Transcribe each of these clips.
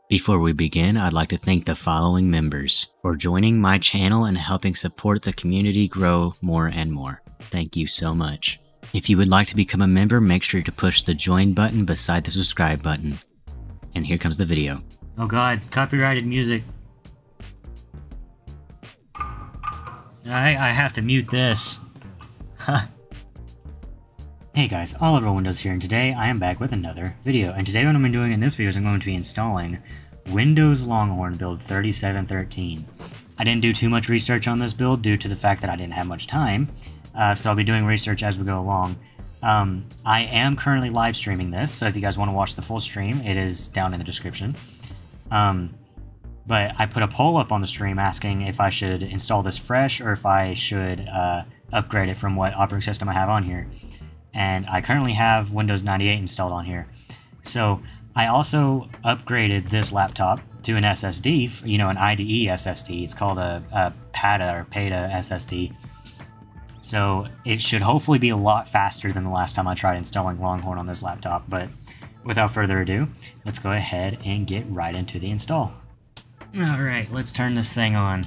Before we begin, I'd like to thank the following members for joining my channel and helping support the community grow more and more. Thank you so much. If you would like to become a member, make sure to push the join button beside the subscribe button. And here comes the video. Oh god, copyrighted music. I have to mute this. Hey guys, Oliver Windows here, and today I am back with another video. And today what I'm doing in this video is I'm going to be installing Windows Longhorn build 3713. I didn't do too much research on this build due to the fact that I didn't have much time, so I'll be doing research as we go along. I am currently live streaming this, so if you guys want to watch the full stream, it is down in the description. But I put a poll up on the stream asking if I should install this fresh or if I should upgrade it from what operating system I have on here. And I currently have Windows 98 installed on here. So I also upgraded this laptop to an SSD, you know, an IDE SSD. It's called a PATA or PATA SSD. So it should hopefully be a lot faster than the last time I tried installing Longhorn on this laptop. But without further ado, let's go ahead and get right into the install. Alright, let's turn this thing on.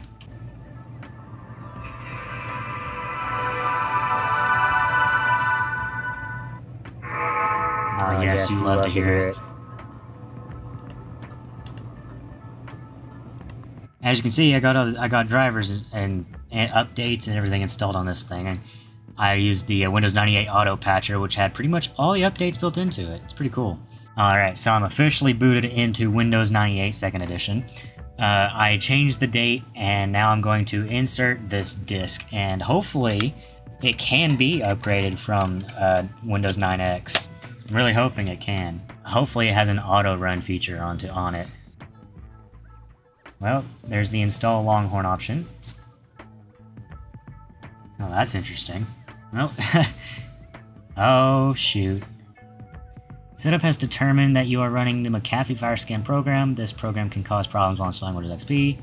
Oh yes, you love to hear it. As you can see, I got drivers and updates and everything installed on this thing. And I used the Windows 98 Auto Patcher, which had pretty much all the updates built into it. It's pretty cool. Alright, so I'm officially booted into Windows 98 2nd Edition. I changed the date, and now I'm going to insert this disk, and hopefully it can be upgraded from Windows 9X. I'm really hoping it can. Hopefully it has an auto run feature on it. Well, there's the install Longhorn option. Oh, that's interesting. Well, oh shoot. Setup has determined that you are running the McAfee Firescan program. This program can cause problems while installing Windows XP.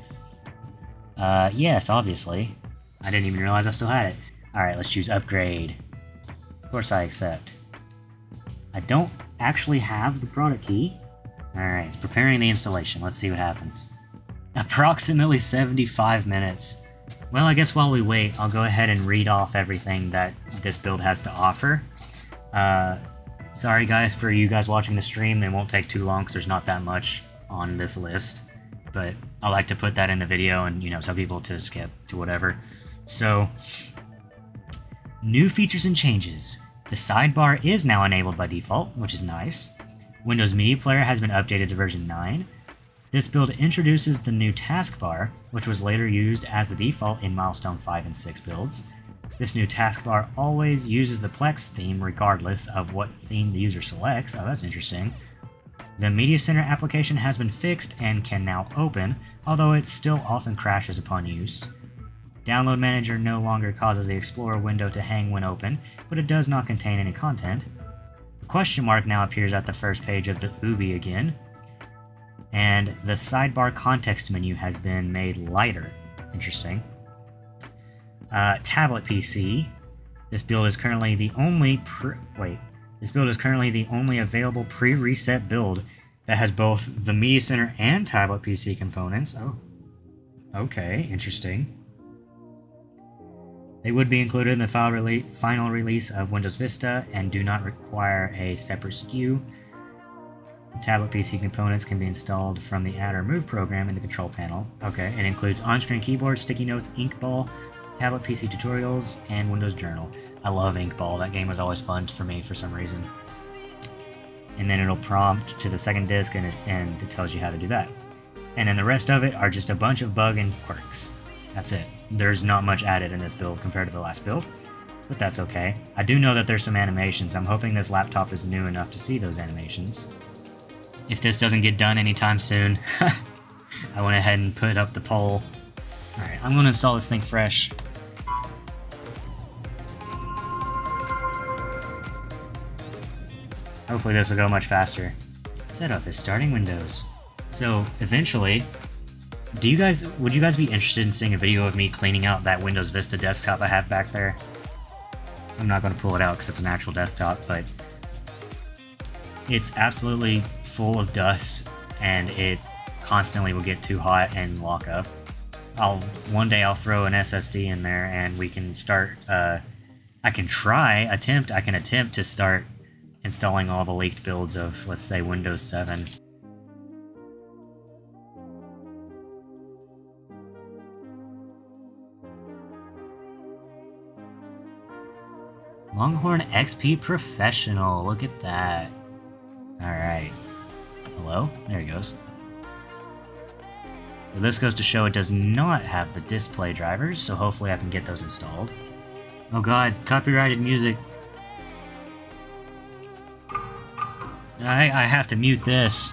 Yes, obviously. I didn't even realize I still had it. Alright, let's choose upgrade. Of course I accept. I don't actually have the product key. Alright, it's preparing the installation. Let's see what happens. Approximately 75 minutes. Well, I guess while we wait, I'll go ahead and read off everything that this build has to offer. Sorry guys, for you guys watching the stream, it won't take too long because there's not that much on this list. But I like to put that in the video and, you know, tell people to skip to whatever. So, new features and changes. The sidebar is now enabled by default, which is nice. Windows Media Player has been updated to version 9. This build introduces the new taskbar, which was later used as the default in Milestone 5 and 6 builds. This new taskbar always uses the Plex theme regardless of what theme the user selects. Oh, that's interesting. The Media Center application has been fixed and can now open, although it still often crashes upon use. Download Manager no longer causes the Explorer window to hang when open, but it does not contain any content. The question mark now appears at the first page of the UBI again. And the sidebar context menu has been made lighter. Interesting. Tablet PC. This build is currently the only available pre-reset build that has both the Media Center and Tablet PC components. Oh, okay, interesting. They would be included in the final release of Windows Vista and do not require a separate SKU. Tablet PC components can be installed from the Add or Move program in the control panel. Okay, it includes on-screen keyboard, sticky notes, Inkball, Tablet PC tutorials, and Windows Journal. I love Inkball. That game was always fun for me for some reason. And then it'll prompt to the second disk and it tells you how to do that. And then the rest of it are just a bunch of bug and quirks. That's it. There's not much added in this build compared to the last build, but that's okay. I do know that there's some animations. I'm hoping this laptop is new enough to see those animations. If this doesn't get done anytime soon, I went ahead and put up the poll. Alright, I'm going to install this thing fresh. Hopefully this will go much faster. Setup is starting Windows. So, eventually, would you guys be interested in seeing a video of me cleaning out that Windows Vista desktop I have back there? I'm not going to pull it out because it's an actual desktop, but it's absolutely full of dust, and it constantly will get too hot and lock up. One day I'll throw an SSD in there and we can start, I can attempt to start installing all the leaked builds of, let's say, Windows 7. Longhorn XP Professional, look at that. Alright. Hello? There he goes. So this goes to show it does not have the display drivers, so hopefully I can get those installed. Oh god, copyrighted music. I have to mute this.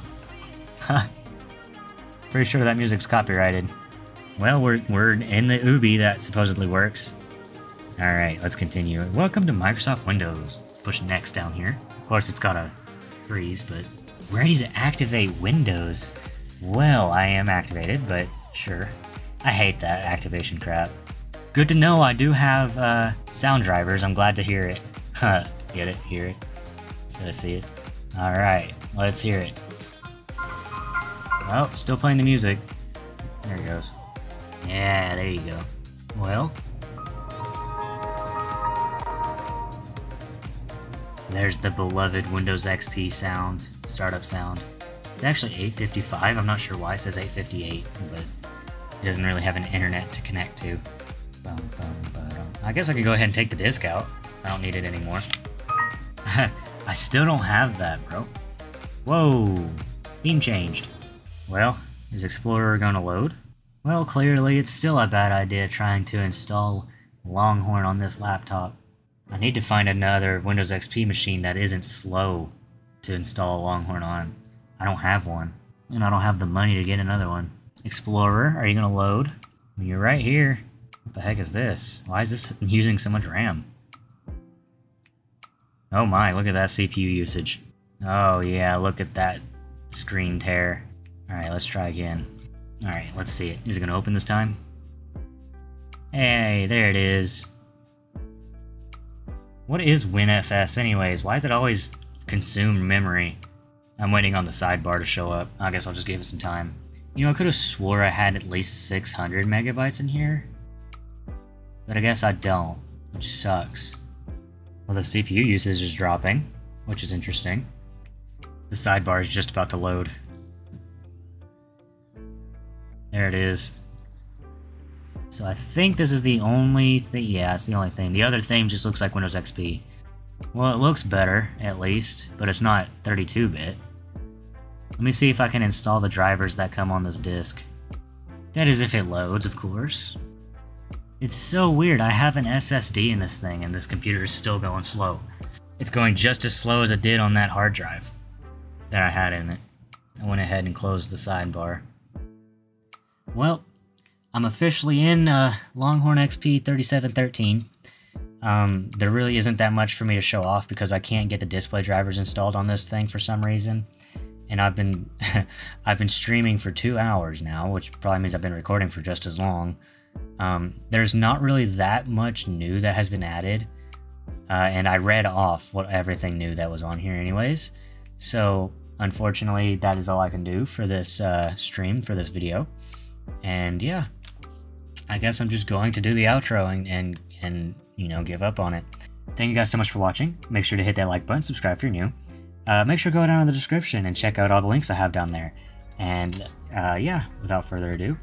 Pretty sure that music's copyrighted. Well, we're in the Ubi that supposedly works. Alright, let's continue. Welcome to Microsoft Windows. Push next down here. Of course, it's got a freeze, but ready to activate Windows. Well, I am activated, but sure. I hate that activation crap. Good to know I do have sound drivers. I'm glad to hear it. Get it? Hear it? So I see it. Alright, let's hear it. Oh, still playing the music. There it goes. Yeah, there you go. Well, there's the beloved Windows XP sound, startup sound. It's actually 855, I'm not sure why it says 858, but it doesn't really have an internet to connect to. I guess I could go ahead and take the disc out. I don't need it anymore. I still don't have that, bro. Whoa, theme changed. Well, is Explorer gonna load? Well, clearly it's still a bad idea trying to install Longhorn on this laptop. I need to find another Windows XP machine that isn't slow to install Longhorn on. I don't have one, and I don't have the money to get another one. Explorer, are you gonna load? Well, you're right here. What the heck is this? Why is this using so much RAM? Oh my, look at that CPU usage. Oh yeah, look at that screen tear. Alright, let's try again. Alright, let's see it. Is it gonna open this time? Hey, there it is. What is WinFS anyways? Why does it always consume memory? I'm waiting on the sidebar to show up. I guess I'll just give it some time. You know, I could have swore I had at least 600 megabytes in here. But I guess I don't, which sucks. Well, the CPU usage is dropping, which is interesting. The sidebar is just about to load. There it is. So I think this is the only thing. Yeah, it's the only thing. The other thing just looks like Windows XP. Well, it looks better, at least, but it's not 32-bit. Let me see if I can install the drivers that come on this disk. That is if it loads, of course. It's so weird. I have an SSD in this thing, and this computer is still going slow. It's going just as slow as it did on that hard drive that I had in it. I went ahead and closed the sidebar. Well, I'm officially in Longhorn XP 3713. There really isn't that much for me to show off because I can't get the display drivers installed on this thing for some reason. And I've been I've been streaming for 2 hours now, which probably means I've been recording for just as long. There's not really that much new that has been added, and I read off what everything new that was on here anyways. So unfortunately, that is all I can do for this stream, for this video. And yeah, I guess I'm just going to do the outro and you know, give up on it. Thank you guys so much for watching. Make sure to hit that like button, subscribe if you're new. Make sure to go down in the description and check out all the links I have down there. And yeah, without further ado,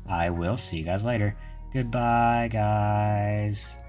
I will see you guys later. Goodbye, guys.